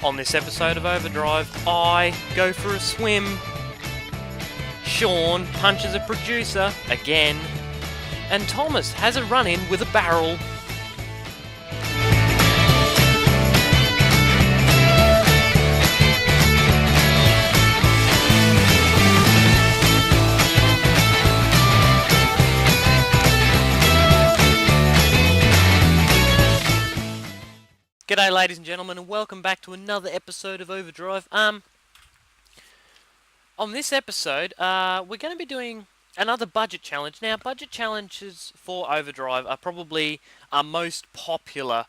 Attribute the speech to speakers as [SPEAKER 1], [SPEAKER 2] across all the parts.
[SPEAKER 1] On this episode of Overdrive, I go for a swim. Sean punches a producer again. And Thomas has a run-in with a barrel. G'day ladies and gentlemen, and welcome back to another episode of Overdrive. On this episode, we're going to be doing another budget challenge. Now, budget challenges for Overdrive are probably our most popular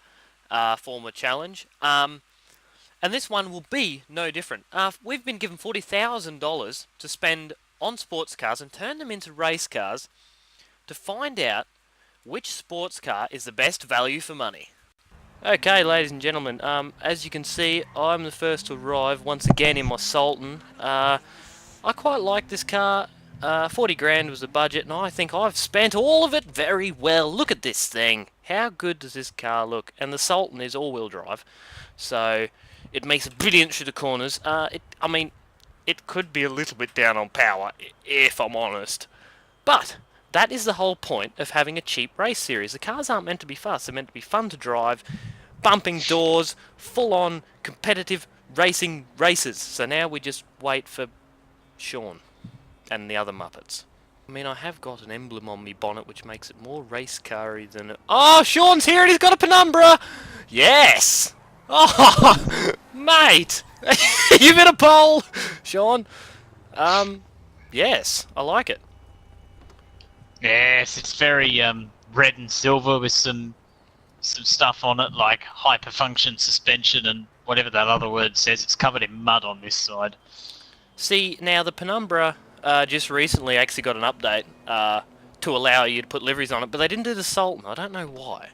[SPEAKER 1] form of challenge. And this one will be no different. We've been given $40,000 to spend on sports cars and turn them into race cars to find out which sports car is the best value for money. Okay, ladies and gentlemen, as you can see, I'm the first to arrive once again in my Sultan. I quite like this car. 40 grand was the budget, and I think I've spent all of it very well. Look at this thing. How good does this car look? And the Sultan is all-wheel drive, so it makes a brilliant through the corners. I mean, it could be a little bit down on power, if I'm honest. But that is the whole point of having a cheap race series. The cars aren't meant to be fast, they're meant to be fun to drive, bumping doors, full-on competitive racing races. So now we just wait for Sean and the other Muppets. I mean, I have got an emblem on me bonnet which makes it more race car-y than... Oh, Sean's here and he's got a penumbra! Yes! Oh, mate! You've hit a pole, Sean. Yes, I like it.
[SPEAKER 2] Yes, it's very red and silver with some stuff on it, like hyperfunction suspension and whatever that other word says. It's covered in mud on this side.
[SPEAKER 1] See, now the Penumbra just recently actually got an update to allow you to put liveries on it, but they didn't do the Sultan. I don't know why.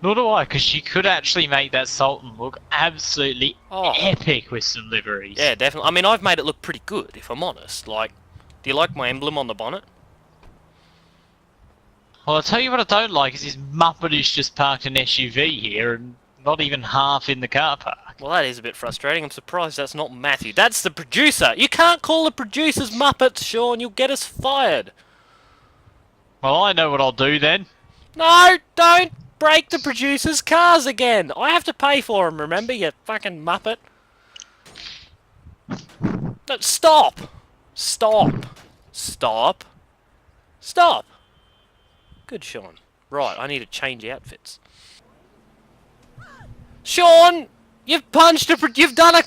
[SPEAKER 2] Nor do I, because you could actually make that Sultan look absolutely epic with some liveries.
[SPEAKER 1] Yeah, definitely. I mean, I've made it look pretty good, if I'm honest. Like, do you like my emblem on the bonnet?
[SPEAKER 2] Well, I'll tell you what I don't like is this Muppet who's just parked an SUV here and not even half in the car park.
[SPEAKER 1] Well, that is a bit frustrating. I'm surprised that's not Matthew. That's the producer! You can't call the producers Muppets, Sean. You'll get us fired.
[SPEAKER 2] Well, I know what I'll do then.
[SPEAKER 1] No, don't break the producers' cars again. I have to pay for them, remember, you fucking Muppet? No, stop! Stop! Stop! Stop! Good, Sean. Right, I need to change outfits. Sean! You've punched you've done a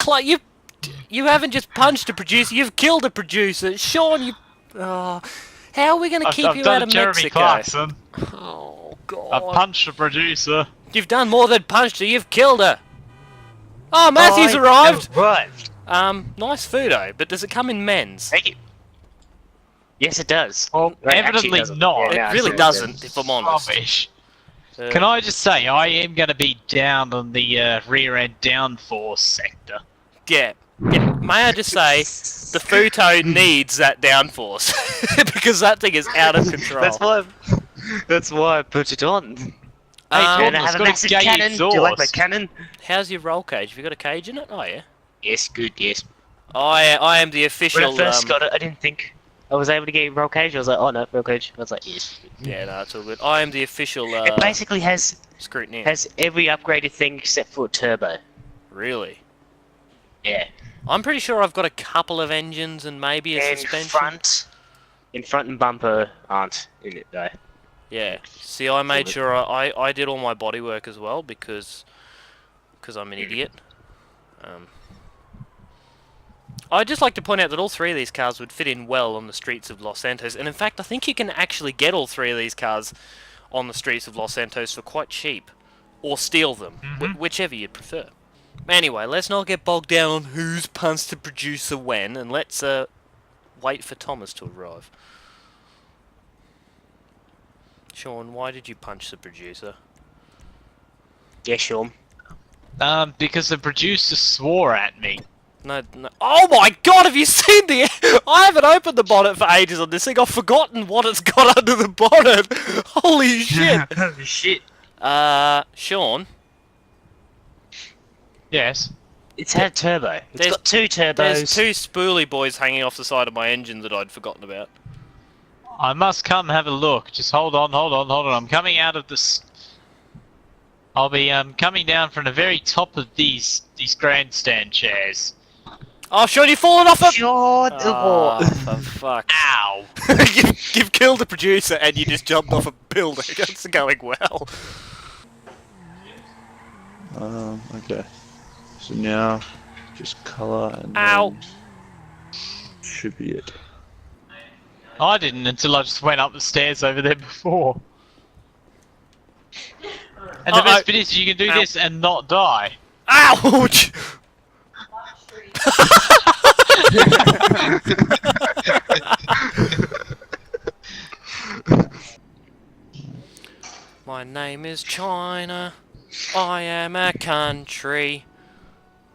[SPEAKER 1] you haven't just punched a producer, you've killed a producer. Sean, you... Oh, how are we going to keep you out of Mexico?
[SPEAKER 2] Clarkson.
[SPEAKER 1] Oh, God.
[SPEAKER 2] I punched a producer.
[SPEAKER 1] You've done more than punched her, you've killed her. Oh, Matthew's arrived! Nice food, but does it come in men's?
[SPEAKER 3] Thank you. Yes, it does.
[SPEAKER 2] Well, evidently not.
[SPEAKER 1] It really doesn't, if I'm honest.
[SPEAKER 2] Rubbish. Can I just say, I am going to be down on the rear-end downforce sector.
[SPEAKER 1] Yeah. May I just say, the Futo needs that downforce. Because that thing is out of control.
[SPEAKER 3] That's why I put it on.
[SPEAKER 2] Hey,
[SPEAKER 3] and I have a massive cannon. Do you like my cannon?
[SPEAKER 1] How's your roll cage? Have you got a cage in it? Oh, yeah.
[SPEAKER 3] Yes, good, yes.
[SPEAKER 1] I am the official...
[SPEAKER 3] When I first got it, I didn't think I was able to get roll cage. I was like, oh no, roll cage. I was like, yes.
[SPEAKER 1] Yeah, no, it's all good. I am the official
[SPEAKER 3] it basically has
[SPEAKER 1] scrutineer.
[SPEAKER 3] Has every upgraded thing except for turbo.
[SPEAKER 1] Really?
[SPEAKER 3] Yeah.
[SPEAKER 1] I'm pretty sure I've got a couple of engines and maybe a suspension.
[SPEAKER 3] In front and bumper aren't in it though.
[SPEAKER 1] Yeah. See, I made sure I did all my bodywork as well because I'm an idiot. I'd just like to point out that all three of these cars would fit in well on the streets of Los Santos, and in fact I think you can actually get all three of these cars on the streets of Los Santos for quite cheap, or steal them, whichever you'd prefer. Anyway, let's not get bogged down on who's punched the producer when, and let's wait for Thomas to arrive. Sean, why did you punch the producer?
[SPEAKER 3] Yeah, Sean.
[SPEAKER 2] Because the producer swore at me.
[SPEAKER 1] No. Oh my God! Have you seen the? I haven't opened the bonnet for ages on this thing. I've forgotten what it's got under the bonnet. Holy shit!
[SPEAKER 3] Holy shit!
[SPEAKER 1] Sean.
[SPEAKER 2] Yes.
[SPEAKER 3] It's had turbo. It's
[SPEAKER 1] There's-
[SPEAKER 3] got 2 turbos.
[SPEAKER 1] There's 2 spoolie boys hanging off the side of my engine that I'd forgotten about.
[SPEAKER 2] I must come have a look. Just hold on. I'm coming out of this. I'll be coming down from the very top of these grandstand chairs.
[SPEAKER 1] Oh, Sean, you've fallen off a...
[SPEAKER 3] Sean!
[SPEAKER 1] Oh, for fuck.
[SPEAKER 2] Ow!
[SPEAKER 1] You've killed the producer and you just jumped off a building. It's going well.
[SPEAKER 4] Okay. So now, just colour and
[SPEAKER 1] Ow.
[SPEAKER 4] then should be it.
[SPEAKER 2] I didn't until I just went up the stairs over there before. And the best bit is you can do this and not die.
[SPEAKER 1] Ouch! My name is China. I am a country.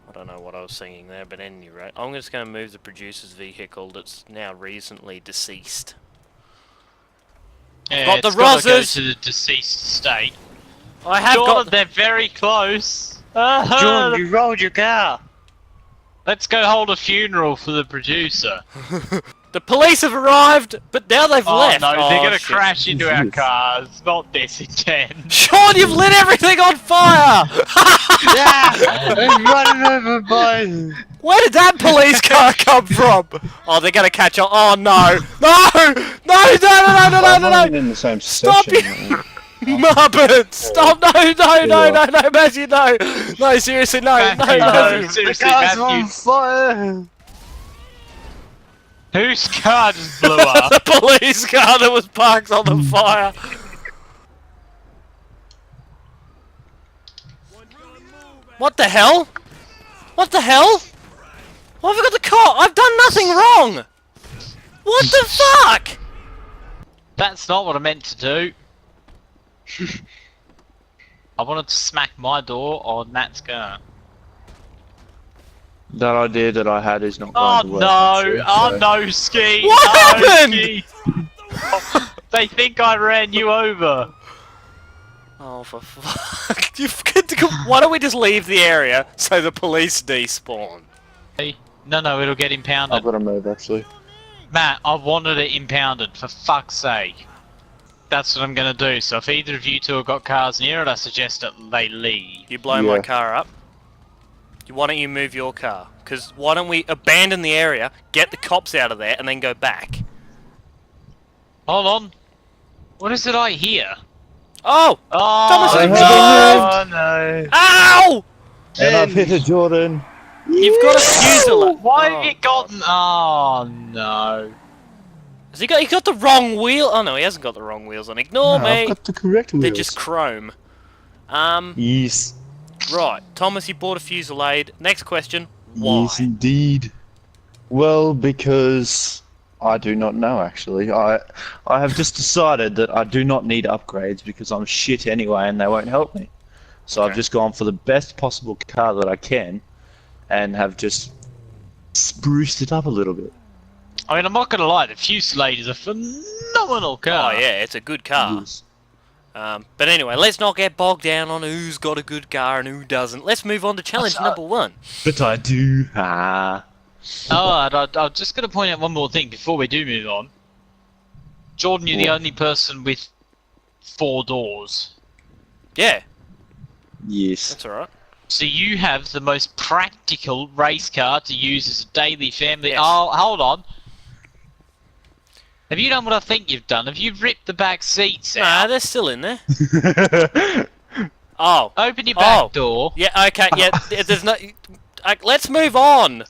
[SPEAKER 1] I don't know what I was singing there, but at any rate, I'm just going to move the producer's vehicle that's now recently deceased.
[SPEAKER 2] Yeah,
[SPEAKER 1] got the
[SPEAKER 2] it's gotta go
[SPEAKER 1] Rozzers.
[SPEAKER 2] to the deceased state.
[SPEAKER 1] I have
[SPEAKER 2] Jordan,
[SPEAKER 1] got...
[SPEAKER 2] they're very close.
[SPEAKER 3] John, you rolled your car!
[SPEAKER 2] Let's go hold a funeral for the producer.
[SPEAKER 1] The police have arrived, but now they've
[SPEAKER 2] Oh
[SPEAKER 1] left.
[SPEAKER 2] no, they're gonna
[SPEAKER 1] shit.
[SPEAKER 2] crash into our
[SPEAKER 4] Jesus.
[SPEAKER 2] cars. Not this again.
[SPEAKER 1] Sean, you've lit everything on fire!
[SPEAKER 3] Yeah! I'm running over, boys!
[SPEAKER 1] Where did that police car come from? Oh, they're gonna catch on. Oh no! No! No!
[SPEAKER 4] I'm not in the same
[SPEAKER 1] Stop
[SPEAKER 4] session.
[SPEAKER 1] it. Muppet! Stop! No, Matthew, no! No, seriously, no,
[SPEAKER 2] Matthew,
[SPEAKER 1] no.
[SPEAKER 2] no. Seriously,
[SPEAKER 3] The car's on
[SPEAKER 2] Matthew.
[SPEAKER 3] fire!
[SPEAKER 2] Whose car just blew up?
[SPEAKER 1] The police car that was parked on the fire. What the hell? What the hell? Why have I got the car? I've done nothing wrong! What the fuck?
[SPEAKER 2] That's not what I meant to do. I wanted to smack my door on Matt's car.
[SPEAKER 4] That idea that I had is not
[SPEAKER 2] Oh
[SPEAKER 4] going to work.
[SPEAKER 2] no!
[SPEAKER 4] actually,
[SPEAKER 2] Oh
[SPEAKER 4] so-
[SPEAKER 2] no, Ski!
[SPEAKER 1] What
[SPEAKER 2] No,
[SPEAKER 1] happened?
[SPEAKER 2] Ski. They think I ran you over.
[SPEAKER 1] Oh, for fuck. Why don't we just leave the area so the police despawn?
[SPEAKER 2] No, it'll get impounded.
[SPEAKER 4] I've got to move actually.
[SPEAKER 2] Matt, I wanted it impounded, for fuck's sake. That's what I'm gonna do, so if either of you two have got cars near it, I suggest that they leave.
[SPEAKER 1] You blow my
[SPEAKER 4] Yeah.
[SPEAKER 1] car up. Why don't you move your car? Because why don't we abandon the area, get the cops out of there, and then go back?
[SPEAKER 2] Hold on. What is it I hear?
[SPEAKER 1] Oh!
[SPEAKER 2] Oh,
[SPEAKER 1] Thomas,
[SPEAKER 2] no!
[SPEAKER 1] Ow!
[SPEAKER 4] And I've hit a Jordan.
[SPEAKER 1] You've got a fusel.
[SPEAKER 2] Why have you gotten... Oh, no.
[SPEAKER 1] Has he got the wrong wheel? Oh no, he hasn't got the wrong wheels on. Ignore
[SPEAKER 4] No,
[SPEAKER 1] me.
[SPEAKER 4] I've got the correct wheels.
[SPEAKER 1] They're just chrome.
[SPEAKER 4] Yes.
[SPEAKER 1] Right. Thomas, you bought a Fusilade. Next question. Why?
[SPEAKER 4] Yes, indeed. Well, because I do not know actually. I have just decided that I do not need upgrades because I'm shit anyway and they won't help me. So I've
[SPEAKER 1] Okay.
[SPEAKER 4] just gone for the best possible car that I can and have just spruced it up a little bit.
[SPEAKER 2] I mean, I'm not gonna lie, the Fusilade is a phenomenal
[SPEAKER 1] Oh
[SPEAKER 2] car.
[SPEAKER 1] yeah, it's a good car.
[SPEAKER 4] Yes.
[SPEAKER 1] But anyway, let's not get bogged down on who's got a good car and who doesn't. Let's move on to challenge number 1.
[SPEAKER 4] But I do.
[SPEAKER 2] Oh, and I'm just gonna point out one more thing before we do move on. Jordan, you're the
[SPEAKER 4] What?
[SPEAKER 2] only person with 4 doors.
[SPEAKER 1] Yeah,
[SPEAKER 4] Yes.
[SPEAKER 1] that's alright.
[SPEAKER 2] So you have the most practical race car to use as a daily family.
[SPEAKER 1] Yes.
[SPEAKER 2] Oh, hold on. Have you done what I think you've done? Have you ripped the back seats
[SPEAKER 1] Nah,
[SPEAKER 2] out?
[SPEAKER 1] they're still in there. Oh.
[SPEAKER 2] Open your back
[SPEAKER 1] Oh.
[SPEAKER 2] door.
[SPEAKER 1] Yeah, okay, yeah, there's no... let's move on.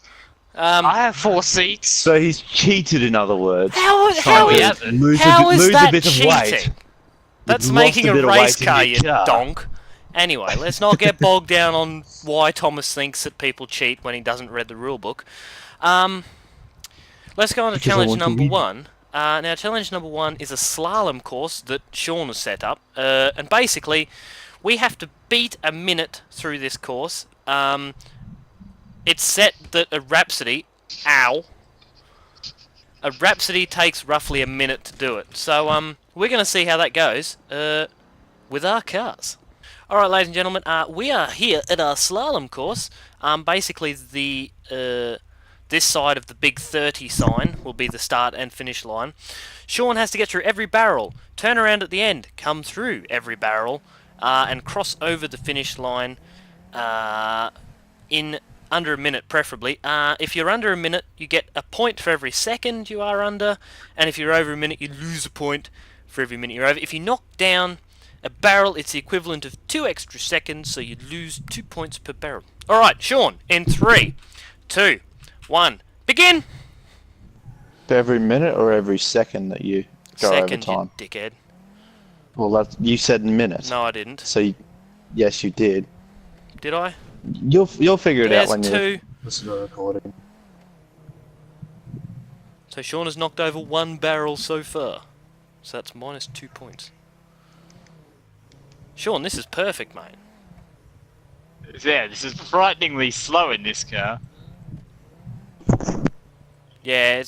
[SPEAKER 3] I have 4 seats.
[SPEAKER 4] So he's cheated, in other words.
[SPEAKER 1] How
[SPEAKER 2] he
[SPEAKER 1] is,
[SPEAKER 2] hasn't.
[SPEAKER 4] Lose
[SPEAKER 1] how
[SPEAKER 4] a,
[SPEAKER 1] is
[SPEAKER 4] lose
[SPEAKER 1] that
[SPEAKER 4] a bit
[SPEAKER 1] cheating?
[SPEAKER 4] of weight.
[SPEAKER 1] That's
[SPEAKER 4] You've
[SPEAKER 1] making
[SPEAKER 4] lost
[SPEAKER 1] a
[SPEAKER 4] bit of
[SPEAKER 1] race
[SPEAKER 4] weight in
[SPEAKER 1] car,
[SPEAKER 4] your
[SPEAKER 1] you
[SPEAKER 4] car.
[SPEAKER 1] donk. Anyway, let's not get bogged down on why Thomas thinks that people cheat when he doesn't read the rule book. Let's go on to
[SPEAKER 4] Because I
[SPEAKER 1] challenge
[SPEAKER 4] want to
[SPEAKER 1] number
[SPEAKER 4] win.
[SPEAKER 1] 1. Now, challenge number 1 is a slalom course that Sean has set up. And basically, we have to beat a minute through this course. It's set that a Rhapsody... Ow! A Rhapsody takes roughly a minute to do it. So, we're going to see how that goes with our cars. Alright, ladies and gentlemen, we are here at our slalom course. Basically, this side of the big 30 sign will be the start and finish line. Sean has to get through every barrel, turn around at the end, come through every barrel, and cross over the finish line in under a minute, preferably. If you're under a minute, you get a point for every second you are under, and if you're over a minute, you lose a point for every minute you're over. If you knock down a barrel, it's the equivalent of 2 extra seconds, so you lose 2 points per barrel. Alright, Sean, in 3, 2, 1, begin!
[SPEAKER 4] Every minute or every second that you go
[SPEAKER 1] Second,
[SPEAKER 4] over time?
[SPEAKER 1] you dickhead.
[SPEAKER 4] Well, you said minute.
[SPEAKER 1] No, I didn't.
[SPEAKER 4] So, yes, you did.
[SPEAKER 1] Did I?
[SPEAKER 4] You'll figure it out
[SPEAKER 1] There's
[SPEAKER 4] when you
[SPEAKER 1] 2.
[SPEAKER 4] listen to the recording.
[SPEAKER 1] So Sean has knocked over 1 barrel so far. So that's minus 2 points. Sean, this is perfect, mate.
[SPEAKER 2] Yeah, this is frighteningly slow in this car.
[SPEAKER 1] Yeah,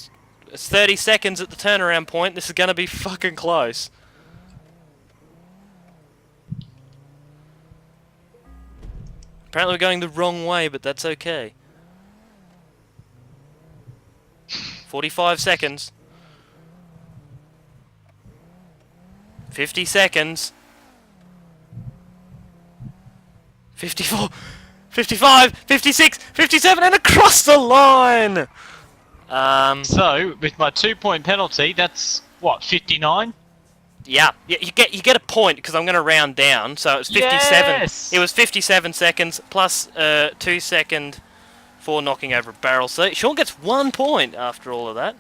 [SPEAKER 1] it's 30 seconds at the turnaround point. This is going to be fucking close. Apparently we're going the wrong way, but that's okay. 45 seconds. 50 seconds. 54, 55, 56, 57, and across the line!
[SPEAKER 2] So, with my 2-point penalty, that's, what, 59?
[SPEAKER 1] Yeah, you get a point because I'm going to round down. So it's 57.
[SPEAKER 2] Yes!
[SPEAKER 1] It was 57 seconds plus 2 second for knocking over a barrel. So Sean gets 1 point after all of that.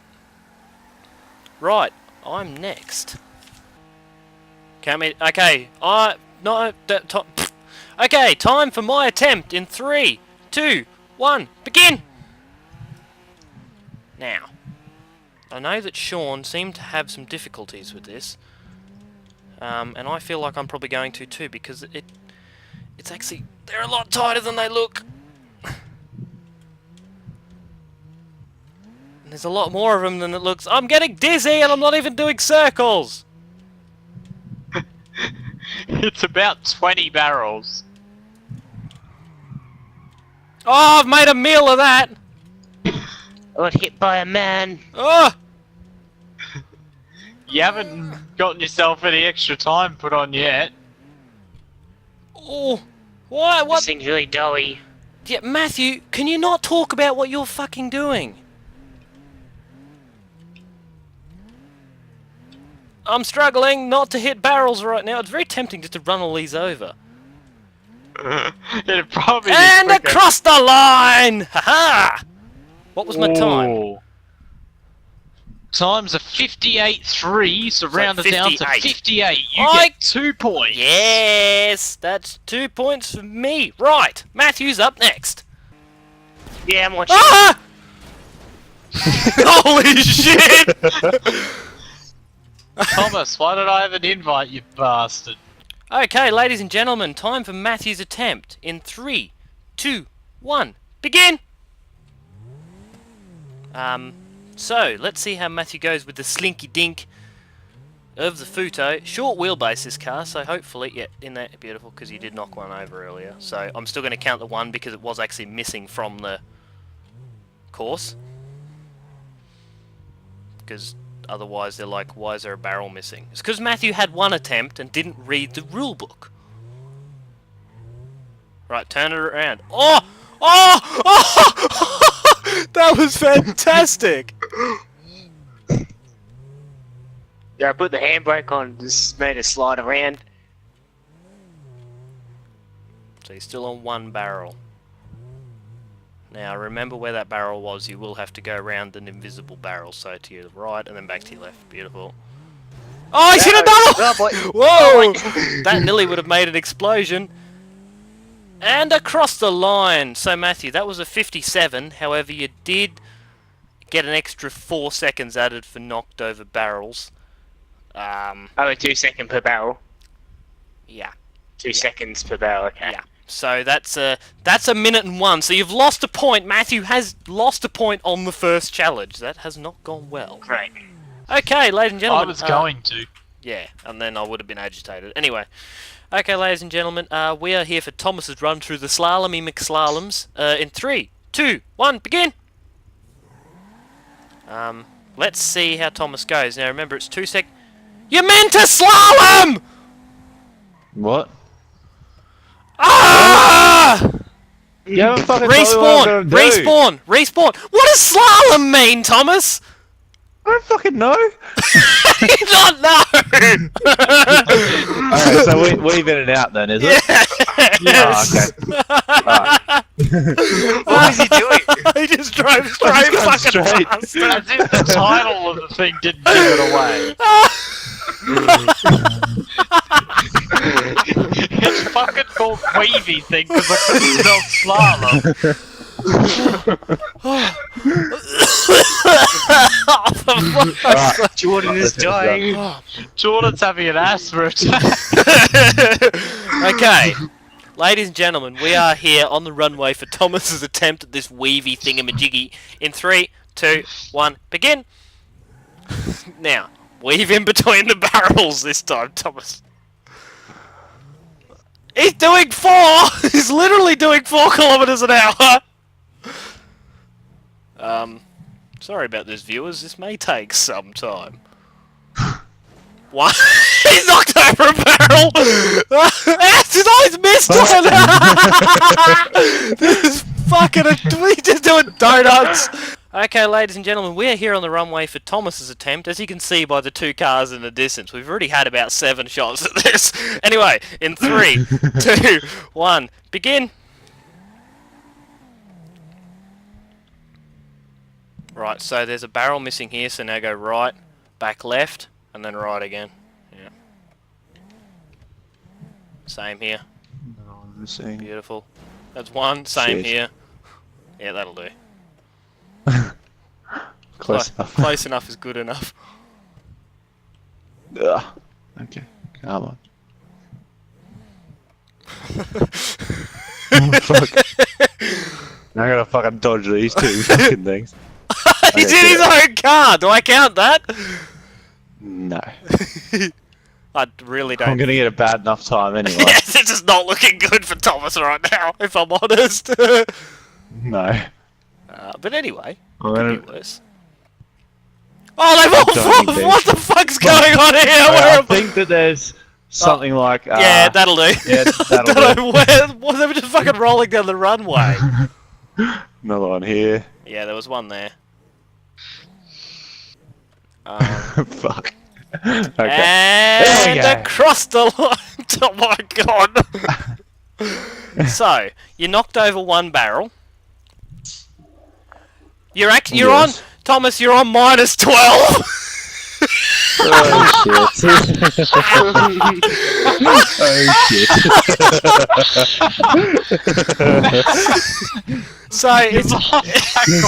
[SPEAKER 1] Right, I'm next. Count me. Okay, okay, time for my attempt in 3, 2, 1, begin. Now, I know that Sean seemed to have some difficulties with this. And I feel like I'm probably going to too, because it's actually, they're a lot tighter than they look. And there's a lot more of them than it looks. I'm getting dizzy and I'm not even doing circles.
[SPEAKER 2] It's about 20 barrels.
[SPEAKER 1] Oh, I've made a meal of that.
[SPEAKER 3] I got hit by a man.
[SPEAKER 1] Oh,
[SPEAKER 2] You haven't gotten yourself any extra time put on yet.
[SPEAKER 1] oh, what?
[SPEAKER 3] This
[SPEAKER 1] What?
[SPEAKER 3] thing's really doughy.
[SPEAKER 1] Yeah, Matthew, can you not talk about what you're fucking doing? I'm struggling not to hit barrels right now. It's very tempting just to run all these over.
[SPEAKER 2] It'd probably be
[SPEAKER 1] And
[SPEAKER 2] quicker.
[SPEAKER 1] across the line! Haha! What was my time?
[SPEAKER 2] Ooh. Times are 58.3, so
[SPEAKER 1] So
[SPEAKER 2] round it down to
[SPEAKER 1] 58.
[SPEAKER 2] 58. You
[SPEAKER 1] I-
[SPEAKER 2] get 2 points.
[SPEAKER 1] Yes, that's 2 points for me. Right, Matthew's up next.
[SPEAKER 3] Yeah, I'm watching.
[SPEAKER 1] Ah! Holy shit!
[SPEAKER 2] Thomas, why did I have an invite, you bastard?
[SPEAKER 1] Okay, ladies and gentlemen, time for Matthew's attempt. In 3, 2, 1, begin! So, let's see how Matthew goes with the slinky dink of the Futo. Short wheelbase this car, so hopefully, yeah, in there, beautiful, because you did knock one over earlier. So, I'm still going to count the 1 because it was actually missing from the course. Because otherwise they're like, why is there a barrel missing? It's because Matthew had 1 attempt and didn't read the rule book. Right, turn it around. Oh! Oh! Oh! That was fantastic!
[SPEAKER 3] Yeah, I put the handbrake on, just made it slide around.
[SPEAKER 1] So he's still on 1 barrel. Now remember where that barrel was, you will have to go around an invisible barrel, so to your right and then back to your left. Beautiful. Oh, he's hit another
[SPEAKER 3] Oh, boy.
[SPEAKER 1] Whoa! That nearly would have made an explosion. And across the line. So Matthew, that was a 57. However, you did get an extra 4 seconds added for knocked over barrels.
[SPEAKER 3] Only 2 seconds per barrel.
[SPEAKER 1] Yeah.
[SPEAKER 3] 2 seconds per barrel, okay.
[SPEAKER 1] Yeah. So that's a minute and 1. So you've lost a point. Matthew has lost a point on the first challenge. That has not gone well.
[SPEAKER 3] Great.
[SPEAKER 1] Okay, ladies and gentlemen.
[SPEAKER 2] I was going to.
[SPEAKER 1] Yeah, and then I would have been agitated. Anyway, okay, ladies and gentlemen, we are here for Thomas's run through the slalomy McSlaloms. In 3, 2, 1, begin! Let's see how Thomas goes. Now remember, it's 2 sec... You meant to slalom!
[SPEAKER 4] What?
[SPEAKER 1] Ah!
[SPEAKER 4] You haven't fucking told me what I'm
[SPEAKER 1] Respawn!
[SPEAKER 4] gonna do.
[SPEAKER 1] Respawn! Respawn! What does slalom mean, Thomas?
[SPEAKER 4] I don't fucking know.
[SPEAKER 1] You don't know!
[SPEAKER 4] Alright, so we even it out then, is it?
[SPEAKER 1] Yes.
[SPEAKER 4] Oh, okay.
[SPEAKER 3] What was he doing?
[SPEAKER 1] He just drove straight
[SPEAKER 4] going
[SPEAKER 1] fucking
[SPEAKER 4] straight.
[SPEAKER 1] past.
[SPEAKER 2] As if the title of the thing didn't give it away. It's fucking called wavy thing because I couldn't spell slalom.
[SPEAKER 4] Alright.
[SPEAKER 3] Jordan is dying.
[SPEAKER 2] Jordan's having an asthma attack.
[SPEAKER 1] Okay, ladies and gentlemen, we are here on the runway for Thomas's attempt at this weavy thingamajiggy. In 3, 2, 1, begin! Now, weave in between the barrels this time, Thomas. He's doing 4! He's literally doing 4 kilometers an hour! Sorry about this, viewers. This may take some time. What? He's knocked over a barrel! He's always missed one! This is fucking... We're just doing donuts! Okay, ladies and gentlemen, we are here on the runway for Thomas's attempt. As you can see by the 2 cars in the distance, we've already had about 7 shots at this. Anyway, in 3, 2, 1, begin! Right, so there's a barrel missing here, so now go right, back left, and then right again. Yeah. Same here.
[SPEAKER 4] No, I'm missing.
[SPEAKER 1] Beautiful. That's 1, same
[SPEAKER 4] Shit.
[SPEAKER 1] here. Yeah, that'll do.
[SPEAKER 4] Close enough.
[SPEAKER 1] Close enough is good enough.
[SPEAKER 4] Ugh. Okay, come on. Oh, fuck. Now I gotta fucking dodge these 2 fucking things.
[SPEAKER 1] He's in his own car! Do I count that?
[SPEAKER 4] No.
[SPEAKER 1] I really don't.
[SPEAKER 4] I'm gonna get a bad enough time anyway.
[SPEAKER 1] Yes, it's just not looking good for Thomas right now, if I'm honest.
[SPEAKER 4] No.
[SPEAKER 1] But anyway,
[SPEAKER 4] I'm
[SPEAKER 1] could be worse. Oh, they've all
[SPEAKER 4] Don't
[SPEAKER 1] fallen!
[SPEAKER 4] think
[SPEAKER 1] What the fuck's going on here?
[SPEAKER 4] I think that there's something like.
[SPEAKER 1] Yeah, that'll do.
[SPEAKER 4] Yeah, that'll
[SPEAKER 1] Don't
[SPEAKER 4] do.
[SPEAKER 1] know where. They were just fucking rolling down the runway.
[SPEAKER 4] Another one here.
[SPEAKER 1] Yeah, there was one there.
[SPEAKER 4] Fuck. Okay.
[SPEAKER 1] And
[SPEAKER 4] we go.
[SPEAKER 1] across the line. Oh my god. So, you knocked over 1 barrel. You're on,
[SPEAKER 4] Yes.
[SPEAKER 1] Thomas, you're on minus 12.
[SPEAKER 4] Oh shit. Oh shit.
[SPEAKER 1] So, it's...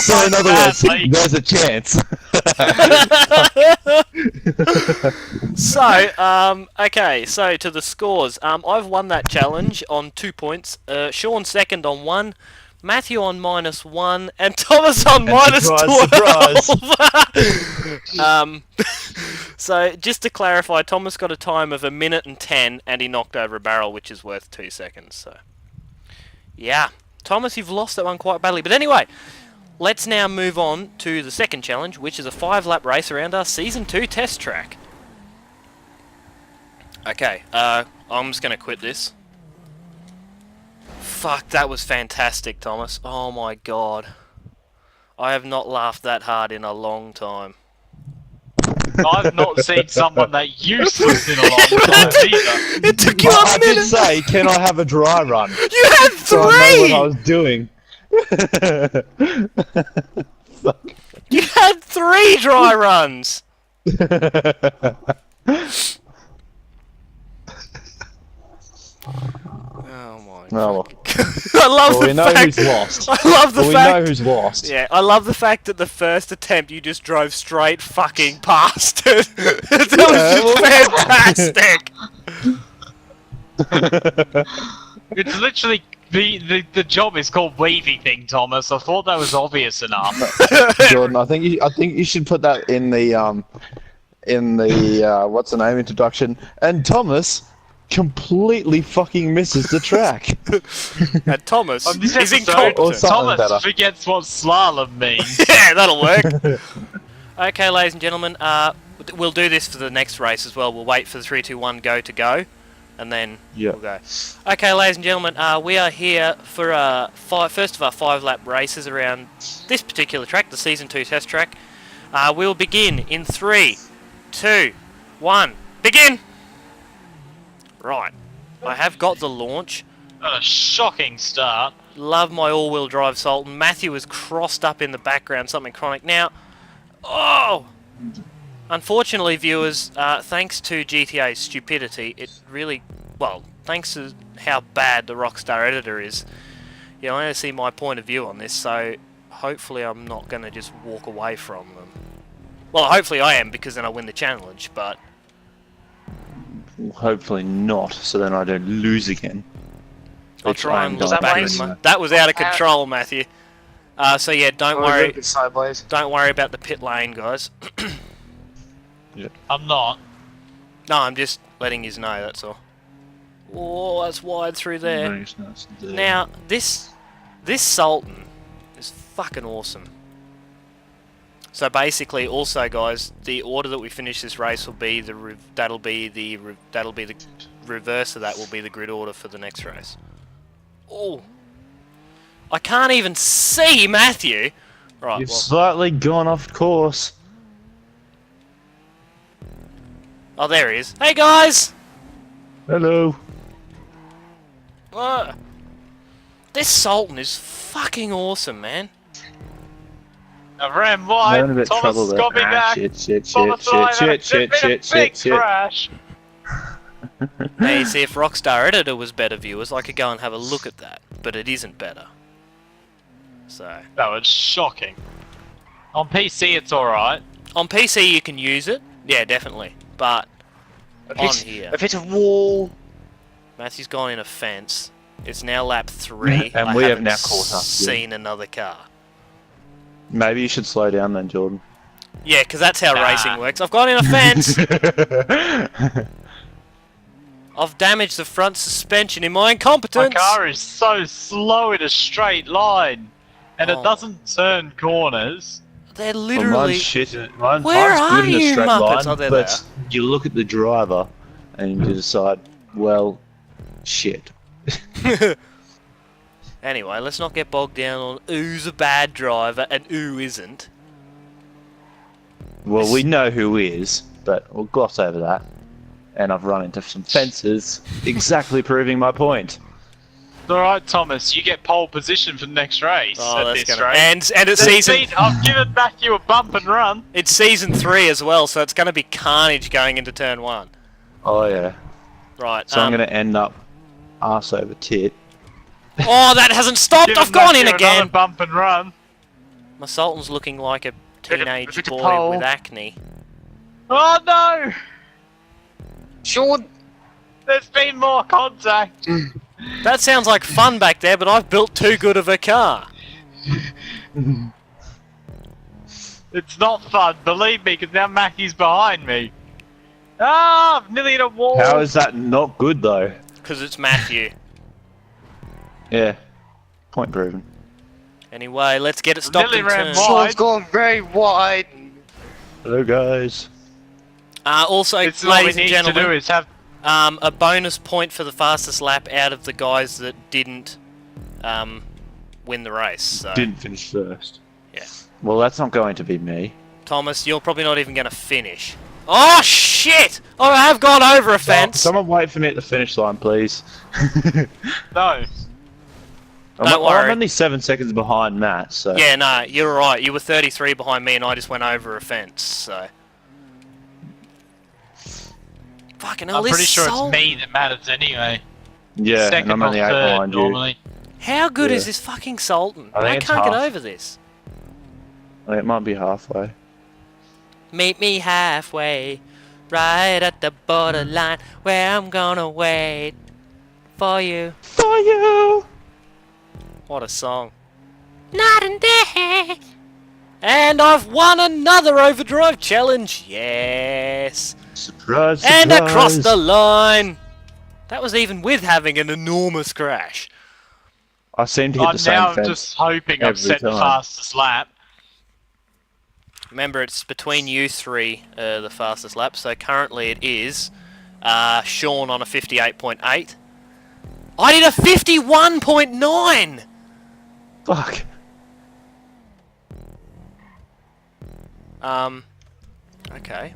[SPEAKER 4] So in other words, there's a chance.
[SPEAKER 1] So, okay, so to the scores. I've won that challenge on 2 points. Sean second on 1. Matthew on minus 1, and Thomas on minus 12. So, just to clarify, Thomas got a time of 1 minute and 10, and he knocked over a barrel, which is worth 2 seconds. So, yeah, Thomas, you've lost that one quite badly. But anyway, let's now move on to the second challenge, which is a 5-lap race around our Season 2 test track. Okay, I'm just going to quit this. Fuck, that was fantastic, Thomas. Oh my god. I have not laughed that hard in a long time.
[SPEAKER 2] I've not seen someone that useless in a long time either.
[SPEAKER 1] It took you
[SPEAKER 4] Well,
[SPEAKER 1] a
[SPEAKER 4] I did
[SPEAKER 1] minute!
[SPEAKER 4] say, can I have a dry run?
[SPEAKER 1] You had 3!
[SPEAKER 4] So I know what I was doing. Fuck.
[SPEAKER 1] You had 3 dry runs! Oh my
[SPEAKER 4] Oh,
[SPEAKER 1] I love
[SPEAKER 4] well,
[SPEAKER 1] the
[SPEAKER 4] we know
[SPEAKER 1] fact...
[SPEAKER 4] who's lost.
[SPEAKER 1] I love the
[SPEAKER 4] Well, we
[SPEAKER 1] fact...
[SPEAKER 4] know who's lost.
[SPEAKER 1] Yeah, I love the fact that the first attempt you just drove straight fucking past it. That was just fantastic.
[SPEAKER 2] It's literally the job is called wavy thing, Thomas. I thought that was obvious enough.
[SPEAKER 4] Jordan, I think you should put that in the in the what's the name introduction, and Thomas completely fucking misses the track.
[SPEAKER 1] And Thomas
[SPEAKER 2] On this
[SPEAKER 1] is
[SPEAKER 2] episode,
[SPEAKER 1] incompetent.
[SPEAKER 4] Or something
[SPEAKER 2] Thomas
[SPEAKER 4] better.
[SPEAKER 2] forgets what slalom means.
[SPEAKER 1] Yeah, that'll work. Okay, ladies and gentlemen, we'll do this for the next race as well. We'll wait for the 3, 2, 1, go to go, and then
[SPEAKER 4] Yeah.
[SPEAKER 1] we'll go. Okay, ladies and gentlemen, we are here for first of our 5-lap races around this particular track, the Season 2 test track. We'll begin in 3, 2, 1, begin! Right, I have got the launch.
[SPEAKER 2] What a shocking start.
[SPEAKER 1] Love my all-wheel drive Sultan. Matthew is crossed up in the background, something chronic. Now, oh! Unfortunately, viewers, thanks to GTA's stupidity, it really, well, thanks to how bad the Rockstar editor is, you only see my point of view on this, so hopefully I'm not going to just walk away from them. Well, hopefully I am, because then I win the challenge, but...
[SPEAKER 4] Hopefully not, so then I don't lose again.
[SPEAKER 1] I'll
[SPEAKER 4] Which
[SPEAKER 1] try
[SPEAKER 4] I'm
[SPEAKER 1] and
[SPEAKER 4] not
[SPEAKER 1] look back.
[SPEAKER 4] doing.
[SPEAKER 1] That was out of control, Matthew. So yeah, don't worry.
[SPEAKER 3] Sideways.
[SPEAKER 1] Don't worry about the pit lane, guys.
[SPEAKER 2] I'm not.
[SPEAKER 1] No, I'm just letting you know, that's all. Oh, that's wide through there.
[SPEAKER 4] Nice, nice, there.
[SPEAKER 1] Now, this Sultan is fucking awesome. So basically, also, guys, the order that we finish this race will be the reverse of that will be the grid order for the next race. Oh, I can't even see Matthew. Right,
[SPEAKER 4] You've
[SPEAKER 1] well,
[SPEAKER 4] slightly gone off course.
[SPEAKER 1] oh, there he is. Hey guys.
[SPEAKER 4] Hello.
[SPEAKER 1] This Sultan is fucking awesome, man.
[SPEAKER 2] I ran wide.
[SPEAKER 4] I'm in a bit
[SPEAKER 2] Thomas
[SPEAKER 4] trouble there.
[SPEAKER 2] got me back.
[SPEAKER 4] Shit.
[SPEAKER 2] Thomas and I had a big crash.
[SPEAKER 1] Now you see, if Rockstar Editor was better, viewers, I could go and have a look at that, but it isn't better. So
[SPEAKER 2] That was shocking. On PC, it's alright.
[SPEAKER 1] on PC you can use it, yeah, definitely, but on here,
[SPEAKER 3] If it's a wall.
[SPEAKER 1] Matthew's gone in a fence. It's now lap 3,
[SPEAKER 4] And
[SPEAKER 1] I
[SPEAKER 4] we have
[SPEAKER 1] haven't
[SPEAKER 4] now caught up,
[SPEAKER 1] seen another car.
[SPEAKER 4] Maybe you should slow down then, Jordan.
[SPEAKER 1] Yeah, because that's how
[SPEAKER 2] Nah.
[SPEAKER 1] racing works. I've gone in a fence. I've damaged the front suspension in my
[SPEAKER 2] My
[SPEAKER 1] incompetence.
[SPEAKER 2] car is so slow in a straight line. And
[SPEAKER 1] Oh.
[SPEAKER 2] it doesn't turn corners.
[SPEAKER 1] They're
[SPEAKER 4] Well,
[SPEAKER 1] literally.
[SPEAKER 4] mine's shit. Mine's
[SPEAKER 1] Where
[SPEAKER 4] good
[SPEAKER 1] are
[SPEAKER 4] in a
[SPEAKER 1] you,
[SPEAKER 4] straight
[SPEAKER 1] Muppets?
[SPEAKER 4] line,
[SPEAKER 1] Oh, there
[SPEAKER 4] but
[SPEAKER 1] they
[SPEAKER 4] you look at the driver and you decide, well, shit.
[SPEAKER 1] Anyway, let's not get bogged down on who's a bad driver and who isn't.
[SPEAKER 4] Well, we know who is, but we'll gloss over that. And I've run into some fences, exactly proving my point.
[SPEAKER 2] Alright, Thomas, you get pole position for the next race.
[SPEAKER 1] Oh,
[SPEAKER 2] at
[SPEAKER 1] that's
[SPEAKER 2] this
[SPEAKER 1] gonna.
[SPEAKER 2] race.
[SPEAKER 1] And it's
[SPEAKER 2] I've given Matthew a bump and run.
[SPEAKER 1] it's season 3 as well, so it's going to be carnage going into turn 1.
[SPEAKER 4] Oh, yeah.
[SPEAKER 1] Right.
[SPEAKER 4] So I'm going to end up arse over tit.
[SPEAKER 1] Oh, that hasn't stopped!
[SPEAKER 2] Given
[SPEAKER 1] I've gone in
[SPEAKER 2] Matthew
[SPEAKER 1] again!
[SPEAKER 2] another bump and run.
[SPEAKER 1] My Sultan's looking like a teenage
[SPEAKER 3] it's a
[SPEAKER 1] boy
[SPEAKER 3] pole.
[SPEAKER 1] with acne.
[SPEAKER 2] Oh no!
[SPEAKER 3] Sean.
[SPEAKER 2] There's been more contact.
[SPEAKER 1] That sounds like fun back there, but I've built too good of a car.
[SPEAKER 2] It's not fun, believe me, because now Matthew's behind me. Ah, I've nearly hit a wall.
[SPEAKER 4] How is that not good, though?
[SPEAKER 1] Because it's Matthew.
[SPEAKER 4] Yeah. Point proven.
[SPEAKER 1] Anyway, let's get it stopped
[SPEAKER 2] Nearly
[SPEAKER 1] in
[SPEAKER 2] ran
[SPEAKER 1] turn.
[SPEAKER 2] wide.
[SPEAKER 3] Sean's gone very wide.
[SPEAKER 4] Hello, guys.
[SPEAKER 1] Also,
[SPEAKER 2] It's what we
[SPEAKER 1] ladies and
[SPEAKER 2] need to do
[SPEAKER 1] gentlemen,
[SPEAKER 2] is have
[SPEAKER 1] a bonus point for the fastest lap out of the guys that didn't win the race. So,
[SPEAKER 4] Didn't finish first.
[SPEAKER 1] Yeah.
[SPEAKER 4] Well, that's not going to be me.
[SPEAKER 1] Thomas, you're probably not even going to finish. Oh, shit! Oh, I have gone over a fence!
[SPEAKER 4] Someone wait for me at the finish line, please.
[SPEAKER 2] no.
[SPEAKER 1] Don't worry.
[SPEAKER 4] I'm only 7 seconds behind Matt, so...
[SPEAKER 1] Yeah, no, you're right. You were 33 behind me and I just went over a fence, so... Fucking hell,
[SPEAKER 2] I'm
[SPEAKER 1] this
[SPEAKER 2] pretty sure
[SPEAKER 1] Sultan-
[SPEAKER 2] it's me that matters anyway.
[SPEAKER 4] Yeah,
[SPEAKER 2] Second
[SPEAKER 4] and I'm only
[SPEAKER 2] or
[SPEAKER 4] 8
[SPEAKER 2] third,
[SPEAKER 4] behind you.
[SPEAKER 2] normally.
[SPEAKER 1] How good
[SPEAKER 4] Yeah.
[SPEAKER 1] is this fucking Sultan?
[SPEAKER 4] I think
[SPEAKER 1] I
[SPEAKER 4] it's
[SPEAKER 1] can't get
[SPEAKER 4] half.
[SPEAKER 1] over this.
[SPEAKER 4] I think it might be halfway.
[SPEAKER 1] Meet me halfway, right at the borderline, where I'm gonna wait for you.
[SPEAKER 4] For you!
[SPEAKER 1] What a song. Night and day. And I've won another Overdrive challenge. Yes.
[SPEAKER 4] Surprise,
[SPEAKER 1] And across
[SPEAKER 4] surprise.
[SPEAKER 1] the line. That was even with having an enormous crash.
[SPEAKER 4] I seem to hit the same
[SPEAKER 2] Now I'm
[SPEAKER 4] fence.
[SPEAKER 2] just hoping I've
[SPEAKER 4] every
[SPEAKER 2] set the
[SPEAKER 4] time.
[SPEAKER 2] fastest lap.
[SPEAKER 1] Remember, it's between you three, the fastest lap. So currently it is Sean on a 58.8. I did a 51.9!
[SPEAKER 4] Fuck.
[SPEAKER 1] Okay.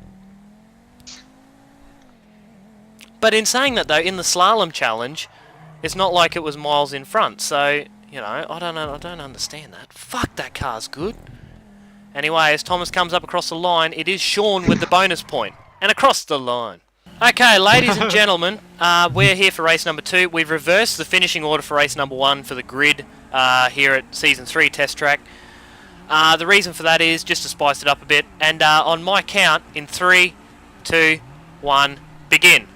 [SPEAKER 1] But in saying that though, in the slalom challenge, it's not like it was miles in front, so, you know, I don't know, I don't understand that. Fuck, that car's good. Anyway, as Thomas comes up across the line, it is Sean with the bonus point. And across the line. Okay, ladies and gentlemen, we're here for race number 2. We've reversed the finishing order for race number 1 for the grid here at Season 3 Test Track. The reason for that is just to spice it up a bit. And on my count, in 3, 2, 1, begin.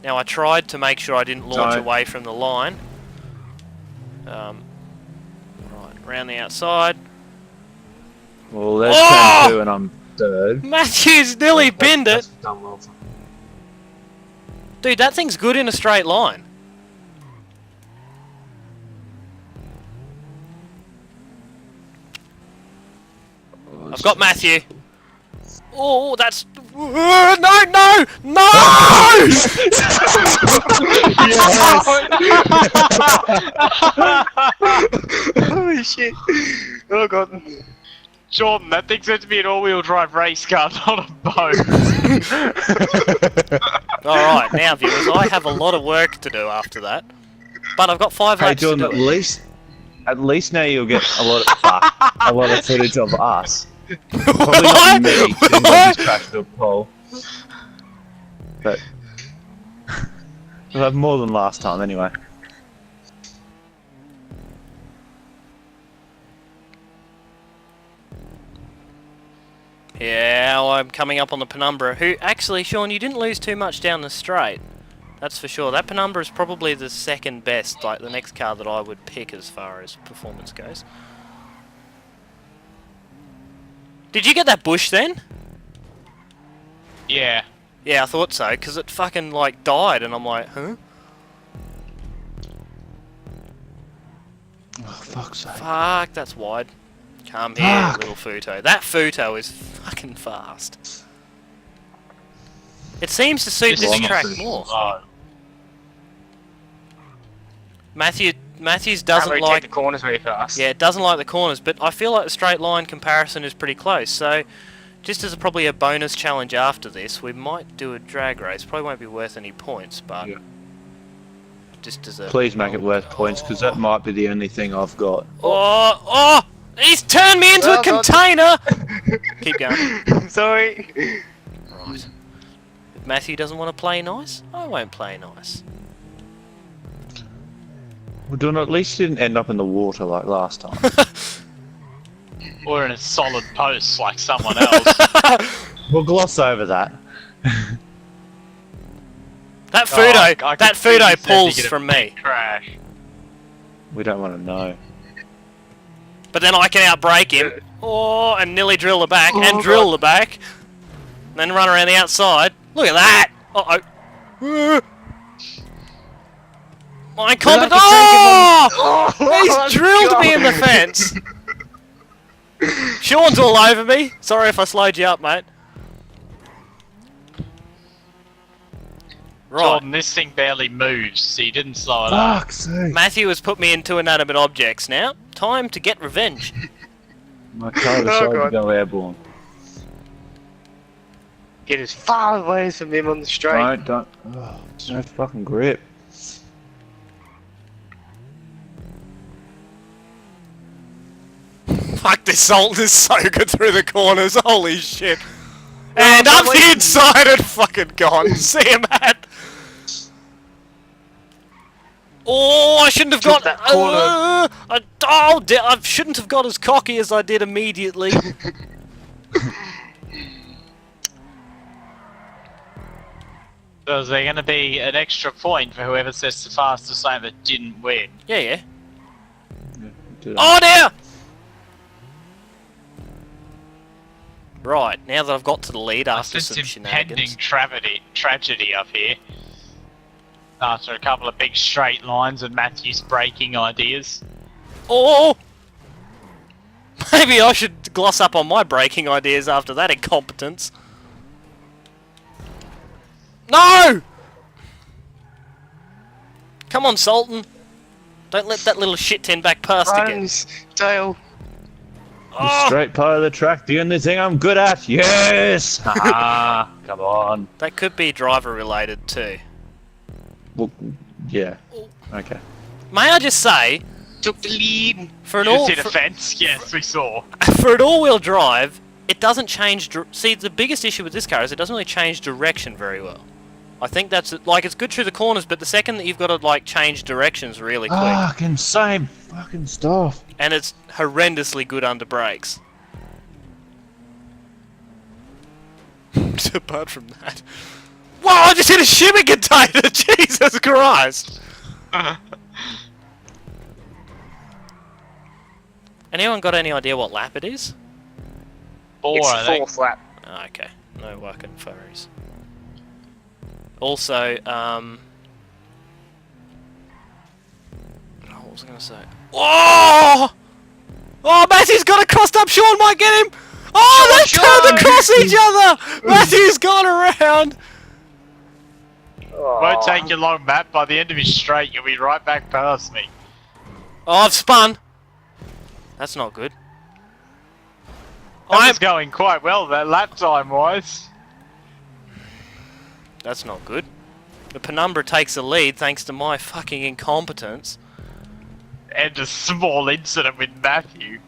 [SPEAKER 1] Now I tried to make sure I didn't launch away from the line. Right, round the outside.
[SPEAKER 4] Well, there's
[SPEAKER 1] Oh!
[SPEAKER 4] turn 2 and I'm third.
[SPEAKER 1] Matthews nearly binned it.
[SPEAKER 3] That's done well.
[SPEAKER 1] Dude, that thing's good in a straight line. I've got Matthew. Oh, that's... No, no! No!
[SPEAKER 3] Holy shit. Oh god.
[SPEAKER 2] Jordan, that thing's meant to be an all-wheel drive race car, not a boat.
[SPEAKER 1] Alright, now viewers, I have a lot of work to do after that. But I've got 5
[SPEAKER 4] Hey,
[SPEAKER 1] laps to
[SPEAKER 4] Jordan,
[SPEAKER 1] do it.
[SPEAKER 4] at least now you'll get a lot of footage of us. Probably not me, since I just crashed a pole. But we'll have more than last time anyway.
[SPEAKER 1] Yeah, I'm coming up on the Penumbra, who actually, Sean, you didn't lose too much down the straight. That's for sure. That Penumbra is probably the second best, like the next car that I would pick as far as performance goes. Did you get that bush then?
[SPEAKER 2] Yeah.
[SPEAKER 1] Yeah, I thought so, because it fucking, like, died, and I'm like, huh?
[SPEAKER 4] Oh, fuck's sake.
[SPEAKER 1] Fuck, that's wide. Come here,
[SPEAKER 4] Fuck.
[SPEAKER 1] little Futo. That Futo is fucking fast. It seems to suit this
[SPEAKER 2] Thing
[SPEAKER 1] track
[SPEAKER 2] is
[SPEAKER 1] more.
[SPEAKER 2] slow.
[SPEAKER 1] Matthews
[SPEAKER 3] Can't
[SPEAKER 1] doesn't
[SPEAKER 3] really
[SPEAKER 1] like...
[SPEAKER 3] take the corners very fast.
[SPEAKER 1] Yeah, it doesn't like the corners, but I feel like the straight line comparison is pretty close, so just as probably a bonus challenge after this, we might do a drag race. Probably won't be worth any points, but
[SPEAKER 4] Yeah.
[SPEAKER 1] just as a...
[SPEAKER 4] Please make it worth points, because that might be the only thing I've got.
[SPEAKER 1] Oh! Oh! He's turned me into a container! Keep going.
[SPEAKER 3] Sorry.
[SPEAKER 1] Right. If Matthew doesn't want to play nice, I won't play nice.
[SPEAKER 4] Well, Jordan, at least you didn't end up in the water like last time.
[SPEAKER 2] Or in a solid post like someone else.
[SPEAKER 4] We'll gloss over that.
[SPEAKER 1] That
[SPEAKER 2] Oh, I
[SPEAKER 1] Futo,
[SPEAKER 2] could
[SPEAKER 1] that
[SPEAKER 2] see you
[SPEAKER 1] Futo
[SPEAKER 2] said to
[SPEAKER 1] pulls
[SPEAKER 2] get a
[SPEAKER 1] from me.
[SPEAKER 2] Crash.
[SPEAKER 4] We don't want to know.
[SPEAKER 1] But then I can outbrake him. Oh, and nearly drill the back, and drill the back. Then run around the outside. Look at that! Uh-oh. My combat. Oh! He's drilled me in the fence! Sean's all over me. Sorry if I slowed you up, mate. Right.
[SPEAKER 2] Jordan, this thing barely moves, so you didn't slow it up.
[SPEAKER 4] Fuck's sake.
[SPEAKER 1] Matthew has put me into inanimate objects now. Time to get revenge.
[SPEAKER 4] My car decided to
[SPEAKER 3] God.
[SPEAKER 4] go airborne.
[SPEAKER 3] Get as far away from him on the straight.
[SPEAKER 4] Don't. Oh, there's no fucking grip.
[SPEAKER 1] Fuck, this salt is so good through the corners, holy shit. And up the inside and fucking gone. See him, Matt. Oh, I shouldn't have got
[SPEAKER 3] that corner.
[SPEAKER 1] I shouldn't have got as cocky as I did immediately.
[SPEAKER 2] So is there going to be an extra point for whoever says the fastest lap that didn't win?
[SPEAKER 1] Yeah, yeah.
[SPEAKER 4] Do that.
[SPEAKER 1] Oh, dear! Right, now that I've got to the lead
[SPEAKER 2] I
[SPEAKER 1] after
[SPEAKER 2] sense
[SPEAKER 1] some
[SPEAKER 2] impending
[SPEAKER 1] shenanigans.
[SPEAKER 2] tragedy up here. After a couple of big straight lines and Matthew's braking ideas.
[SPEAKER 1] Oh! Maybe I should gloss up on my braking ideas after that incompetence. No! Come on, Sultan. Don't let that little shit tin back past again.
[SPEAKER 3] Runs, Dale.
[SPEAKER 4] The
[SPEAKER 1] Oh!
[SPEAKER 4] straight part of the track, the only thing I'm good at. Yes! Ah, come on.
[SPEAKER 1] That could be driver related too.
[SPEAKER 4] Well, yeah. Okay.
[SPEAKER 1] May I just say,
[SPEAKER 3] Took the lead.
[SPEAKER 1] for an
[SPEAKER 2] You
[SPEAKER 1] all
[SPEAKER 2] hit a fence? Yes, we saw.
[SPEAKER 1] for an all-wheel drive, it doesn't change. See, the biggest issue with this car is it doesn't really change direction very well. I think that's like it's good through the corners, but the second that you've got to like change directions really quick,
[SPEAKER 4] Fucking same fucking stuff.
[SPEAKER 1] and it's horrendously good under brakes. Apart from that, whoa! I just hit a shipping container. Jesus Christ! Anyone got any idea what lap it is?
[SPEAKER 2] Four,
[SPEAKER 3] It's
[SPEAKER 2] I
[SPEAKER 3] the
[SPEAKER 2] think.
[SPEAKER 3] fourth lap.
[SPEAKER 1] Oh, okay, no working furries. Also, oh, what was I gonna say? Oh! Oh, Matthew's got it crossed up. Sean might get him. Oh, they've turned across each other. Matthew's gone around.
[SPEAKER 2] Won't take you long, Matt. By the end of his straight, you'll be right back past me.
[SPEAKER 1] Oh, I've spun. That's not good.
[SPEAKER 2] That was going quite well, that lap time-wise.
[SPEAKER 1] That's not good. The Penumbra takes the lead thanks to my fucking incompetence.
[SPEAKER 2] And a small incident with Matthew.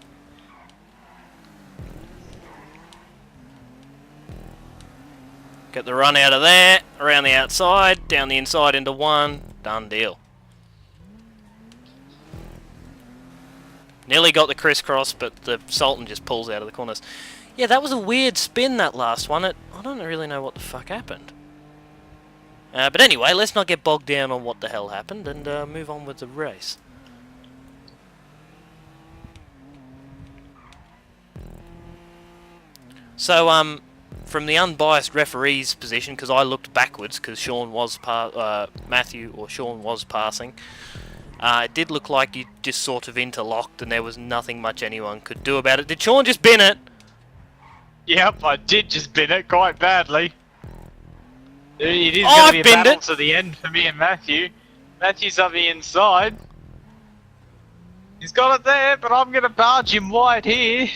[SPEAKER 1] Get the run out of there, around the outside, down the inside into one. Done deal. Nearly got the crisscross, but the Sultan just pulls out of the corners. Yeah, that was a weird spin, that last one. I don't really know what the fuck happened. But anyway, let's not get bogged down on what the hell happened and move on with the race. So, from the unbiased referee's position, because I looked backwards, because Sean was Matthew or Sean was passing, it did look like you just sort of interlocked, and there was nothing much anyone could do about it. Did Sean just bin it?
[SPEAKER 2] Yep, I did just bin it quite badly. It is
[SPEAKER 1] Oh,
[SPEAKER 2] going
[SPEAKER 1] I
[SPEAKER 2] to be a
[SPEAKER 1] binned
[SPEAKER 2] battle
[SPEAKER 1] it.
[SPEAKER 2] to the end for me and Matthew. Matthew's on the inside. He's got it there, but I'm going to barge him wide here.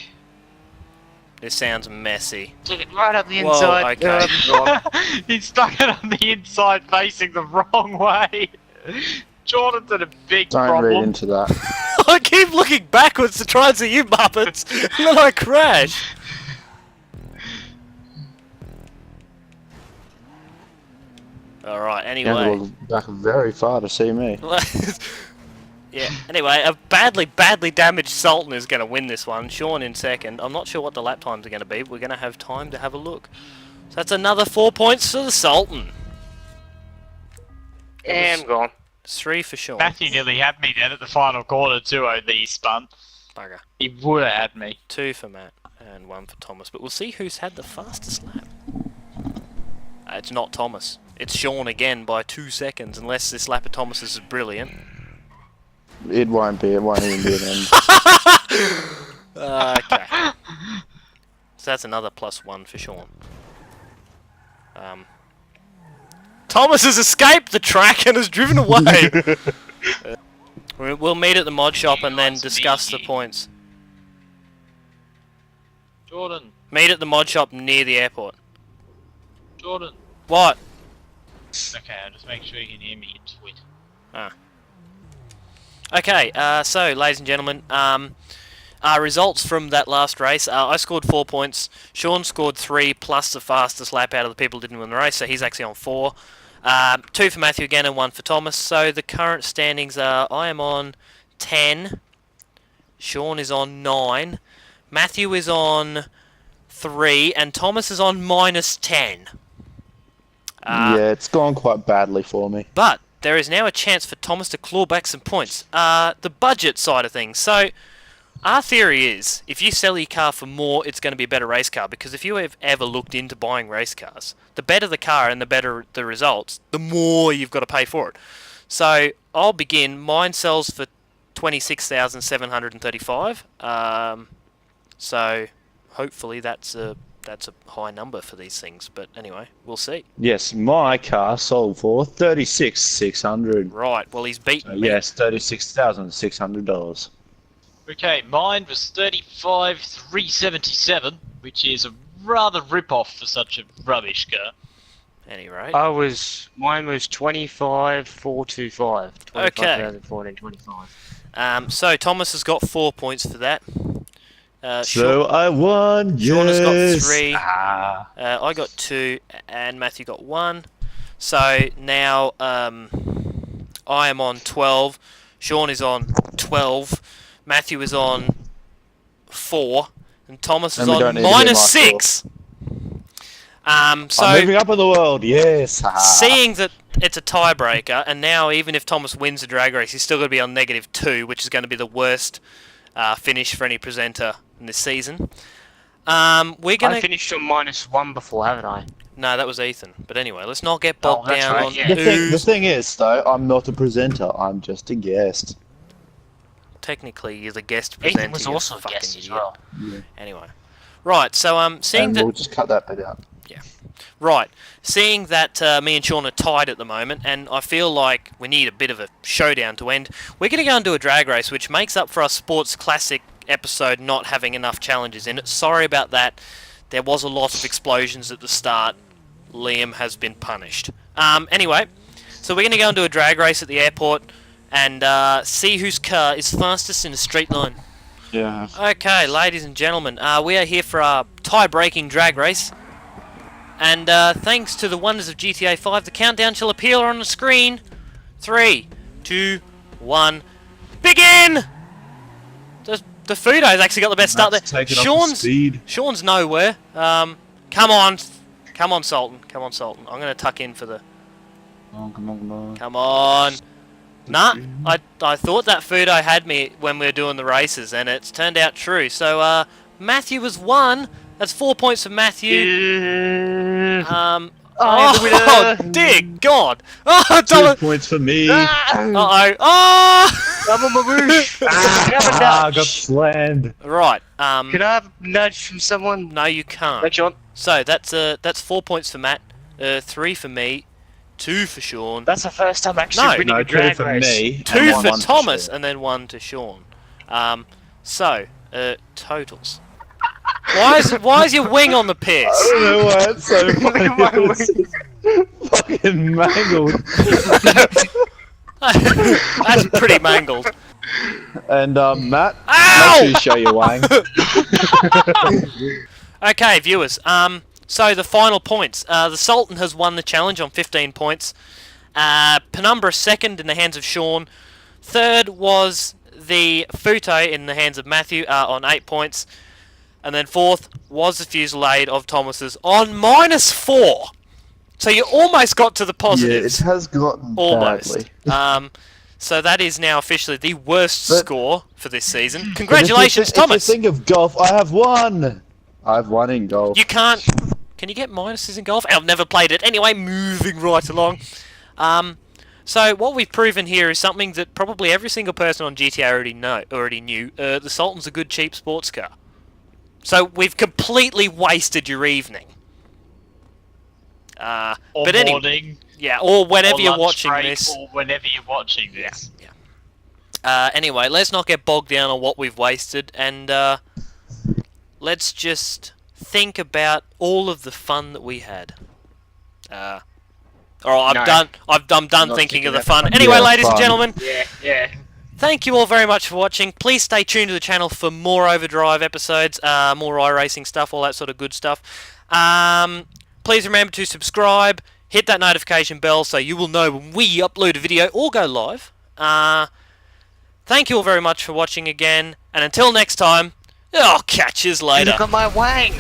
[SPEAKER 1] This sounds messy.
[SPEAKER 3] Took it right up the
[SPEAKER 1] Whoa,
[SPEAKER 3] inside.
[SPEAKER 1] okay.
[SPEAKER 2] He stuck it on the inside facing the wrong way. Jordan's in a big
[SPEAKER 4] Don't
[SPEAKER 2] problem.
[SPEAKER 4] read into that.
[SPEAKER 1] I keep looking backwards to try and see you Muppets, and then I crash. Alright,
[SPEAKER 4] You have to
[SPEAKER 1] anyway.
[SPEAKER 4] look back very far to see me.
[SPEAKER 1] Yeah, anyway, a badly damaged Sultan is going to win this one. Sean in second. I'm not sure what the lap times are going to be, but we're going to have time to have a look. So that's another 4 points for the Sultan.
[SPEAKER 3] And I'm gone.
[SPEAKER 1] 3 for Sean.
[SPEAKER 2] Matthew nearly had me then at the final corner too, only he spun.
[SPEAKER 1] Bugger.
[SPEAKER 2] He would have had me.
[SPEAKER 1] 2 for Matt and 1 for Thomas. But we'll see who's had the fastest lap. It's not Thomas. It's Sean again by 2 seconds, unless this lap of Thomas's is brilliant.
[SPEAKER 4] It won't be. It won't even be an end.
[SPEAKER 1] Okay. So that's another +1 for Sean. Thomas has escaped the track and has driven away. We'll meet at the mod shop and then discuss the points.
[SPEAKER 2] Jordan.
[SPEAKER 1] Meet at the mod shop near the airport.
[SPEAKER 2] Jordan.
[SPEAKER 1] What?
[SPEAKER 2] Okay, I'll just make sure you can hear me, you twit.
[SPEAKER 1] Okay, so, ladies and gentlemen, results from that last race. I scored 4 points. Sean scored 3, plus the fastest lap out of the people who didn't win the race, so he's actually on 4. 2 for Matthew again and 1 for Thomas. So the current standings are, I am on 10. Sean is on 9. Matthew is on 3. And Thomas is on -10.
[SPEAKER 4] Yeah, it's gone quite badly for me.
[SPEAKER 1] But there is now a chance for Thomas to claw back some points. The budget side of things. So, Our theory is, if you sell your car for more, it's going to be a better race car. Because if you have ever looked into buying race cars, the better the car and the better the results, the more you've got to pay for it. So I'll begin. Mine sells for 26,735. So hopefully that's a high number for these things. But anyway, we'll see.
[SPEAKER 4] Yes, my car sold for 36,600.
[SPEAKER 1] Right. Well, he's beaten me.
[SPEAKER 4] Yes, $36,600.
[SPEAKER 2] Okay, mine was 35,377, which is a rather rip-off for such a rubbish car.
[SPEAKER 1] Any rate.
[SPEAKER 3] Mine was 25,425.
[SPEAKER 1] Okay.
[SPEAKER 3] 25,425.
[SPEAKER 1] So Thomas has got 4 points for that.
[SPEAKER 4] So I won.
[SPEAKER 1] Sean has got
[SPEAKER 4] Yes.
[SPEAKER 1] 3.
[SPEAKER 4] Ah.
[SPEAKER 1] I got 2, and Matthew got 1. So now I am on 12. Sean is on 12. Matthew is on 4, and Thomas is
[SPEAKER 4] And we
[SPEAKER 1] on
[SPEAKER 4] don't need to do
[SPEAKER 1] minus
[SPEAKER 4] my
[SPEAKER 1] 6. So
[SPEAKER 4] I'm moving up in the world. Yes. Ah.
[SPEAKER 1] seeing that it's a tiebreaker, and now even if Thomas wins the drag race, he's still going to be on -2, which is going to be the worst finish for any presenter in this season. We're going
[SPEAKER 3] I
[SPEAKER 1] to...
[SPEAKER 3] finished on -1 before, haven't I?
[SPEAKER 1] No, that was Ethan. But anyway, let's not get bogged
[SPEAKER 3] that's
[SPEAKER 1] down
[SPEAKER 3] right,
[SPEAKER 1] on
[SPEAKER 3] yeah.
[SPEAKER 4] The
[SPEAKER 1] who's...
[SPEAKER 4] thing is, though, I'm not a presenter. I'm just a guest.
[SPEAKER 1] Technically, you're the guest presenter.
[SPEAKER 3] Ethan was
[SPEAKER 1] you
[SPEAKER 3] also a
[SPEAKER 1] fucking
[SPEAKER 3] guest as
[SPEAKER 1] idiot.
[SPEAKER 3] well.
[SPEAKER 4] Yeah.
[SPEAKER 1] Anyway. Right, so seeing
[SPEAKER 4] And
[SPEAKER 1] that...
[SPEAKER 4] we'll just cut that bit out.
[SPEAKER 1] Right, seeing that me and Sean are tied at the moment, and I feel like we need a bit of a showdown to end, we're going to go and do a drag race, which makes up for our Sports Classic episode not having enough challenges in it. Sorry about that. There was a lot of explosions at the start. Liam has been punished. Anyway, so we're going to go and do a drag race at the airport and see whose car is fastest in a straight line.
[SPEAKER 4] Yeah.
[SPEAKER 1] Okay, ladies and gentlemen, we are here for our tie-breaking drag race. And thanks to the wonders of GTA 5, the countdown shall appear on the screen. 3, 2, 1, begin! The Fudo's actually got the best start there. Sean's nowhere. Come on, Sultan. Come on, Sultan. I'm going to tuck in for the...
[SPEAKER 4] Come on.
[SPEAKER 1] Come on. Nah, I thought that Fudo had me when we were doing the races, and it's turned out true. So, Matthew was 1. That's 4 points for Matthew. Oh, dear God! Oh,
[SPEAKER 4] 2 points for me.
[SPEAKER 1] Uh-oh. Oh!
[SPEAKER 3] I'm on my roof.
[SPEAKER 4] I got slammed.
[SPEAKER 1] Right.
[SPEAKER 3] Can I have a nudge from someone?
[SPEAKER 1] No, you can't.
[SPEAKER 3] Thanks, Sean.
[SPEAKER 1] So that's 4 points for Matt, 3 for me, 2 for Sean,
[SPEAKER 3] That's the first time actually winning
[SPEAKER 4] No,
[SPEAKER 3] a
[SPEAKER 4] 2
[SPEAKER 3] drag
[SPEAKER 4] for
[SPEAKER 3] race.
[SPEAKER 4] me.
[SPEAKER 1] 2
[SPEAKER 4] and
[SPEAKER 1] for
[SPEAKER 4] one
[SPEAKER 1] Thomas,
[SPEAKER 4] Sean.
[SPEAKER 1] and then 1 to Sean. Totals. Why is your wing on the piss?
[SPEAKER 4] I don't know why it's so funny. It's fucking mangled.
[SPEAKER 1] That's pretty mangled.
[SPEAKER 4] And Matt,
[SPEAKER 1] Ow!
[SPEAKER 4] make sure you show your wang.
[SPEAKER 1] Okay, viewers. So the final points. The Sultan has won the challenge on 15 points. Penumbra second in the hands of Sean. Third was the Futo in the hands of Matthew on 8 points. And then fourth was the Fusillade of Thomas's on -4. So you almost got to the positives.
[SPEAKER 4] Yeah, it has gotten
[SPEAKER 1] Almost.
[SPEAKER 4] badly.
[SPEAKER 1] So that is now officially the worst score for this season. Congratulations, Thomas!
[SPEAKER 4] If you think of golf, I have won. I've won in golf.
[SPEAKER 1] You can't... Can you get minuses in golf? I've never played it. Anyway, moving right along. So what we've proven here is something that probably every single person on GTA already knew. The Sultan's a good cheap sports car. So we've completely wasted your evening.
[SPEAKER 2] Or
[SPEAKER 1] but anyway,
[SPEAKER 2] morning.
[SPEAKER 1] yeah, or whenever
[SPEAKER 2] or
[SPEAKER 1] you're
[SPEAKER 2] lunch
[SPEAKER 1] watching
[SPEAKER 2] break,
[SPEAKER 1] this.
[SPEAKER 2] Or whenever you're watching this.
[SPEAKER 1] Yeah. Anyway, let's not get bogged down on what we've wasted, and let's just think about all of the fun that we had. Alright, I'm done thinking of the fun. Anyway,
[SPEAKER 4] Yeah,
[SPEAKER 1] ladies and
[SPEAKER 4] fun.
[SPEAKER 1] gentlemen,
[SPEAKER 3] Yeah.
[SPEAKER 1] thank you all very much for watching. Please stay tuned to the channel for more Overdrive episodes, more iRacing stuff, all that sort of good stuff. Please remember to subscribe, hit that notification bell so you will know when we upload a video or go live. Thank you all very much for watching again, and until next time, I'll catch yous later.
[SPEAKER 3] Look at my wang.